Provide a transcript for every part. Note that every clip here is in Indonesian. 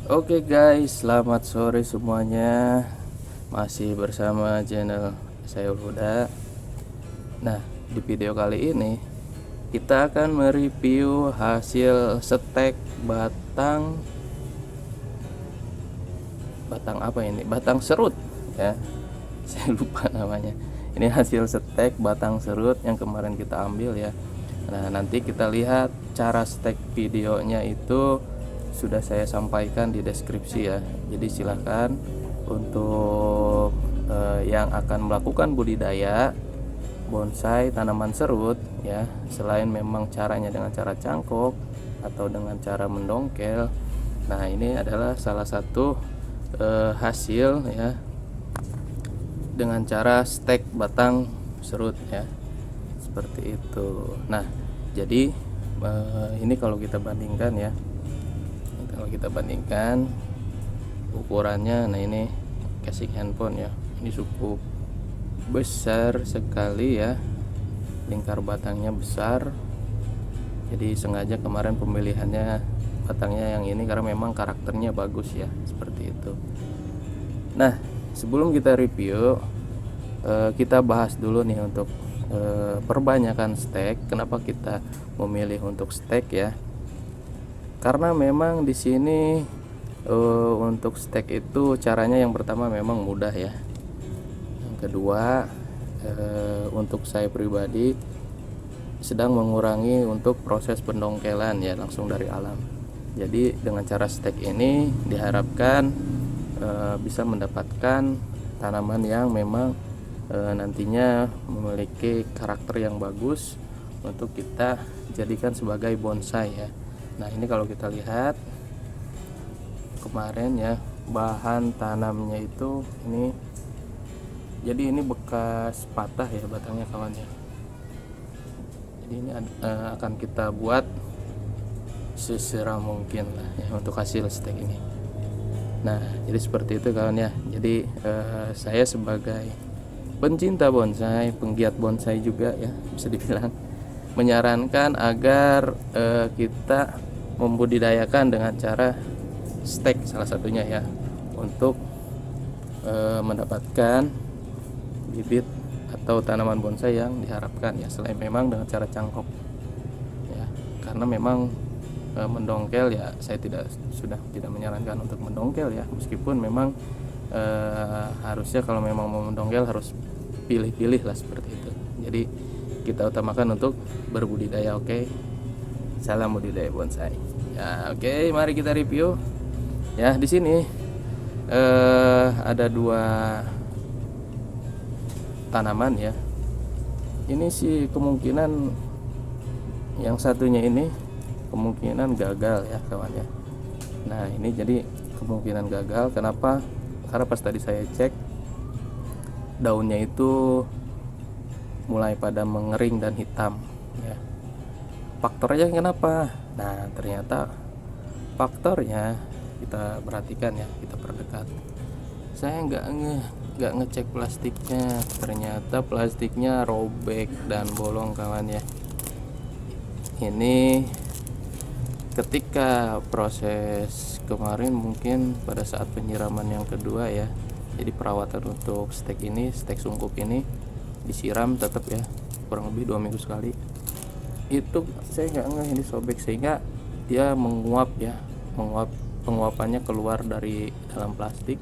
Oke guys, selamat sore semuanya. Masih bersama channel saya Huda. Nah, di video kali ini kita akan mereview hasil stek batang apa ini? Batang serut ya. Saya lupa namanya. Ini hasil stek batang serut yang kemarin kita ambil ya. Nah, nanti kita lihat cara stek videonya itu sudah saya sampaikan di deskripsi ya. Jadi silahkan untuk yang akan melakukan budidaya bonsai tanaman serut ya, selain memang caranya dengan cara cangkok atau dengan cara mendongkel. Nah, ini adalah salah satu hasil ya dengan cara stek batang serut ya, seperti itu. Nah, jadi ini kalau kita bandingkan ya, ukurannya, nah ini casing handphone ya, ini cukup besar sekali ya, lingkar batangnya besar. Jadi sengaja kemarin pemilihannya batangnya yang ini karena memang karakternya bagus ya, seperti itu. Nah, sebelum kita review, kita bahas dulu nih untuk perbanyakan stek. Kenapa kita memilih untuk stek ya? Karena memang di sini untuk stek itu caranya yang pertama memang mudah ya. Yang kedua, untuk saya pribadi sedang mengurangi untuk proses pendongkelan ya, langsung dari alam. Jadi dengan cara stek ini diharapkan bisa mendapatkan tanaman yang memang nantinya memiliki karakter yang bagus untuk kita jadikan sebagai bonsai ya. Nah, ini kalau kita lihat kemarin ya, bahan tanamnya itu ini, jadi ini bekas patah ya batangnya kawan ya. Jadi ini akan kita buat sesera mungkin lah ya untuk hasil stek ini. Nah, jadi seperti itu kawan ya. Jadi saya sebagai pencinta bonsai, penggiat bonsai juga ya, bisa dibilang, menyarankan agar kita membudidayakan dengan cara stek salah satunya ya, untuk mendapatkan bibit atau tanaman bonsai yang diharapkan ya, selain memang dengan cara cangkok ya. Karena memang mendongkel ya, saya sudah tidak menyarankan untuk mendongkel ya, meskipun memang harusnya kalau memang mau mendongkel harus pilih-pilih lah, seperti itu. Jadi kita utamakan untuk berbudidaya. Oke, salam budidaya bonsai ya. Oke, mari kita review ya. Di sini ada dua tanaman ya. Ini sih kemungkinan yang satunya ini kemungkinan gagal ya kawan ya. Nah, ini jadi kemungkinan gagal. Kenapa? Karena pas tadi saya cek, daunnya itu mulai pada mengering dan hitam ya. Faktornya kenapa? Nah, ternyata faktornya kita perhatikan ya, kita perdekat. Saya nggak ngecek plastiknya, ternyata plastiknya robek dan bolong kawan ya. Ini ketika proses kemarin mungkin pada saat penyiraman yang kedua ya, jadi perawatan untuk stek ini, stek sungkup ini disiram tetap ya, kurang lebih 2 minggu sekali. Itu saya nggak ngeh ini sobek, sehingga dia menguap ya, penguapannya keluar dari dalam plastik,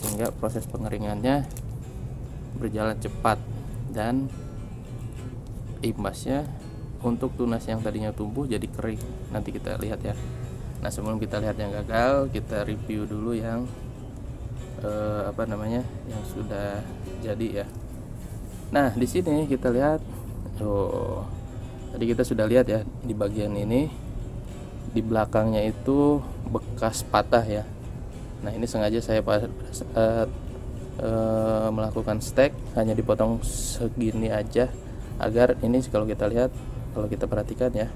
sehingga proses pengeringannya berjalan cepat, dan imbasnya untuk tunas yang tadinya tumbuh jadi kering. Nanti kita lihat ya. Nah, sebelum kita lihat yang gagal, kita review dulu yang yang sudah jadi ya. Nah, di sini kita lihat, tadi kita sudah lihat ya, di bagian ini, di belakangnya itu bekas patah ya. Nah, ini sengaja saya melakukan stek hanya dipotong segini aja, agar ini kalau kita lihat, kalau kita perhatikan ya,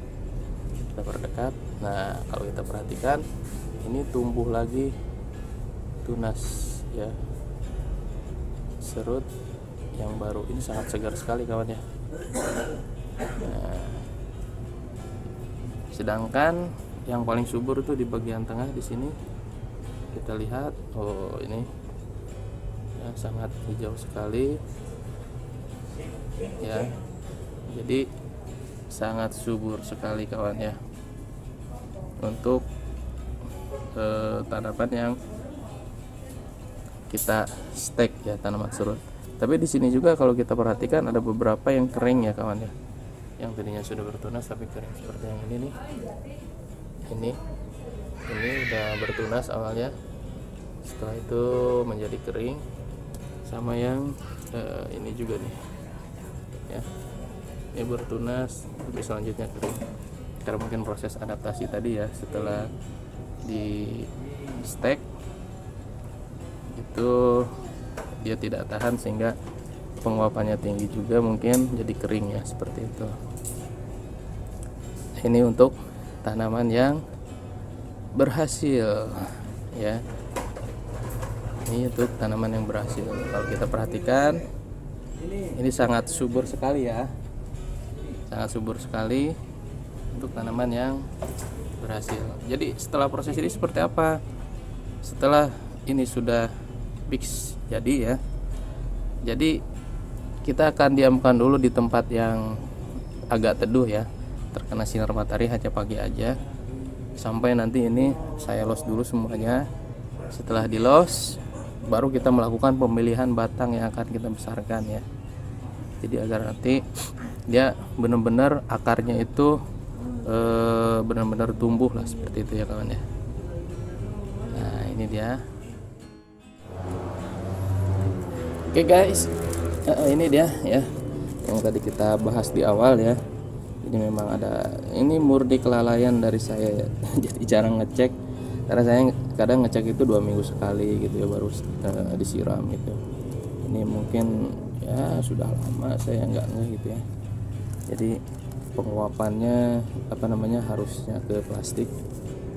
kita perdekat. Nah, kalau kita perhatikan, ini tumbuh lagi tunas ya, serut yang baru. Ini sangat segar sekali kawan ya. Nah, sedangkan yang paling subur tuh di bagian tengah di sini kita lihat, oh ini ya, sangat hijau sekali ya, jadi sangat subur sekali kawan ya untuk tanaman yang kita stek ya, tanaman serut. Tapi di sini juga kalau kita perhatikan ada beberapa yang kering ya kawan ya, yang tadinya sudah bertunas tapi kering, seperti yang ini nih. Ini udah bertunas awalnya, setelah itu menjadi kering. Sama yang ini juga nih ya, ini bertunas tapi selanjutnya kering, karena mungkin proses adaptasi tadi ya, setelah di stek itu dia tidak tahan sehingga penguapannya tinggi juga, mungkin jadi kering ya, seperti itu. Ini untuk tanaman yang berhasil ya, ini untuk tanaman yang berhasil. Kalau kita perhatikan ini sangat subur sekali ya, sangat subur sekali untuk tanaman yang berhasil. Jadi setelah proses ini seperti apa? Setelah ini sudah fix jadi ya, jadi kita akan diamkan dulu di tempat yang agak teduh ya, terkena sinar matahari hanya pagi aja, sampai nanti ini saya los dulu semuanya. Setelah di los baru kita melakukan pemilihan batang yang akan kita besarkan ya, jadi agar nanti dia benar-benar akarnya itu benar-benar tumbuh lah, seperti itu ya kawan ya. Nah ini dia. Oke guys, ini dia ya yang tadi kita bahas di awal ya. Jadi memang ada, ini murni kelalaian dari saya ya. Jadi jarang ngecek, karena saya kadang ngecek itu 2 minggu sekali gitu ya, baru disiram gitu. Ini mungkin ya sudah lama saya nggak gitu ya. Jadi penguapannya harusnya ke plastik,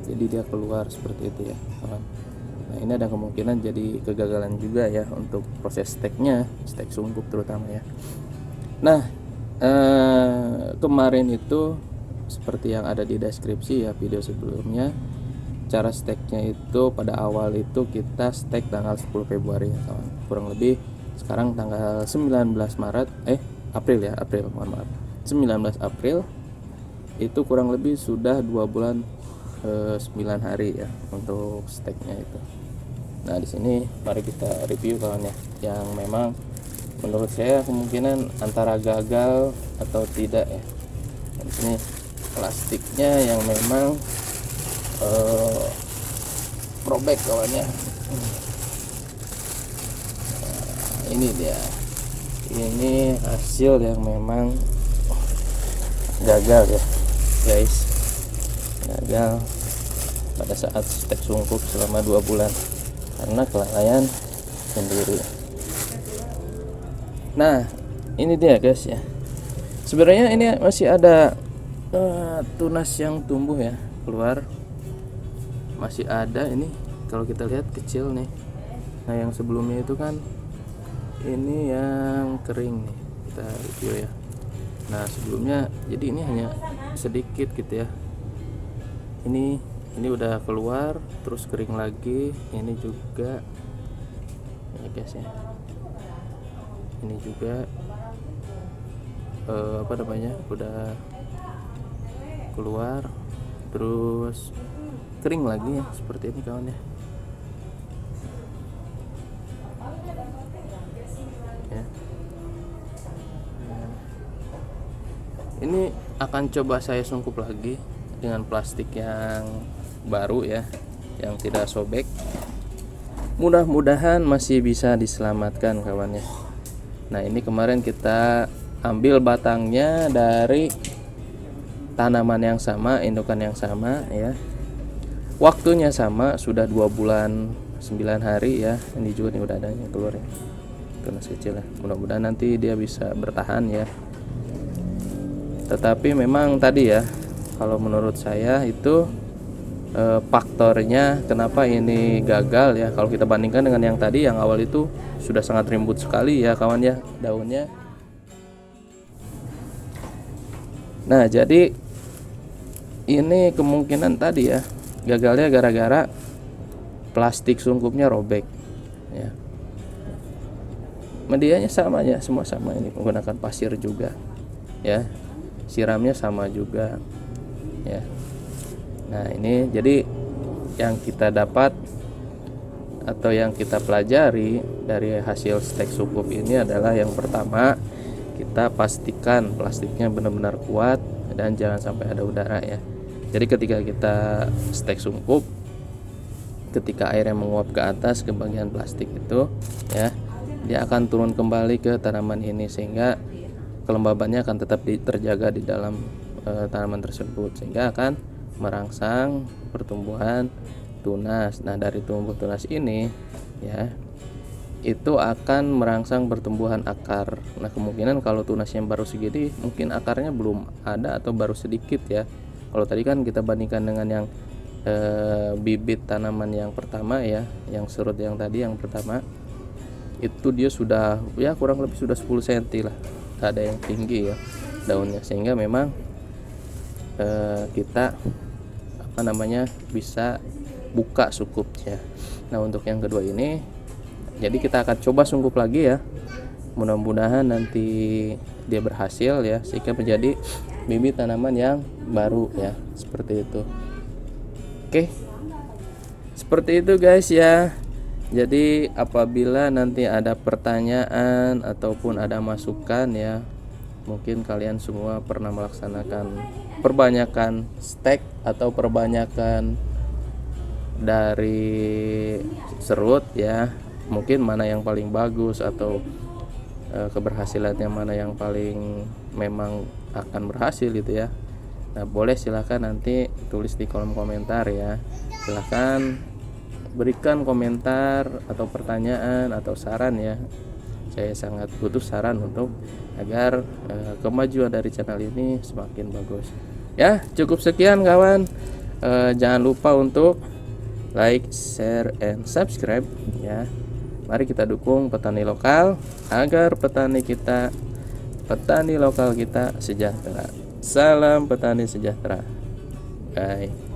jadi dia keluar seperti itu ya kawan. Nah ini ada kemungkinan jadi kegagalan juga ya untuk proses steknya, stek sungkup terutama ya. Nah kemarin itu seperti yang ada di deskripsi ya video sebelumnya, cara steknya itu pada awal itu kita stek tanggal 10 Februari ya kawan, kurang lebih sekarang tanggal 19 April 19 April, itu kurang lebih sudah 2 bulan 9 hari ya untuk steknya itu. Nah di sini mari kita review kawan ya, yang memang menurut saya kemungkinan antara gagal atau tidak ya. Nah, di sini plastiknya yang memang robek kawannya. Nah, ini dia, ini hasil yang memang gagal ya guys, gagal pada saat stek sungkup selama 2 bulan karena kelalaian sendiri. Nah ini dia guys ya, sebenarnya ini masih ada tunas yang tumbuh ya keluar, masih ada ini kalau kita lihat kecil nih. Nah yang sebelumnya itu kan ini yang kering nih, kita review ya. Nah sebelumnya jadi ini hanya sedikit gitu ya, ini udah keluar terus kering lagi. Ini juga ya guys ya, ini juga udah keluar terus kering lagi ya, seperti ini kawan ya. Ini akan coba saya sungkup lagi dengan plastik yang baru ya, yang tidak sobek. Mudah-mudahan masih bisa diselamatkan kawan ya. Nah ini kemarin kita ambil batangnya dari tanaman yang sama, indukan yang sama ya. Waktunya sama, sudah 2 bulan 9 hari ya. Ini juga nih udah adanya keluar ya, tunas kecil ya. Mudah-mudahan nanti dia bisa bertahan ya. Tetapi memang tadi ya, kalau menurut saya itu faktornya kenapa ini gagal ya, kalau kita bandingkan dengan yang tadi yang awal itu sudah sangat rimbut sekali ya kawan ya daunnya. Nah jadi ini kemungkinan tadi ya gagalnya gara-gara plastik sungkupnya robek ya. Medianya sama ya, semua sama, ini menggunakan pasir juga ya, siramnya sama juga ya. Nah ini jadi yang kita dapat atau yang kita pelajari dari hasil stek sungkup ini adalah, yang pertama, kita pastikan plastiknya benar-benar kuat dan jangan sampai ada udara ya. Jadi ketika kita stek sungkup, ketika airnya menguap ke atas ke bagian plastik itu ya, dia akan turun kembali ke tanaman ini, sehingga kelembabannya akan tetap terjaga di dalam tanaman tersebut, sehingga akan merangsang pertumbuhan tunas. Nah dari tumbuh tunas ini ya, itu akan merangsang pertumbuhan akar. Nah kemungkinan kalau tunasnya baru segini, mungkin akarnya belum ada atau baru sedikit ya. Kalau tadi kan kita bandingkan dengan yang bibit tanaman yang pertama ya, yang serut yang tadi yang pertama, itu dia sudah ya kurang lebih sudah 10 cm lah, ada yang tinggi ya daunnya, sehingga memang kita bisa buka sungkupnya. Nah untuk yang kedua ini, jadi kita akan coba sungkup lagi ya, mudah-mudahan nanti dia berhasil ya, sehingga menjadi bibit tanaman yang baru ya, seperti itu. Oke, seperti itu guys ya. Jadi apabila nanti ada pertanyaan ataupun ada masukan ya, mungkin kalian semua pernah melaksanakan perbanyakan stek atau perbanyakan dari serut ya, mungkin mana yang paling bagus atau keberhasilannya mana yang paling memang akan berhasil gitu ya. Nah boleh silahkan nanti tulis di kolom komentar ya, silahkan berikan komentar atau pertanyaan atau saran ya. Saya sangat butuh saran untuk agar kemajuan dari channel ini semakin bagus ya. Cukup sekian kawan, jangan lupa untuk like, share, and subscribe ya. Mari kita dukung petani lokal agar petani lokal kita sejahtera. Salam petani sejahtera. Bye.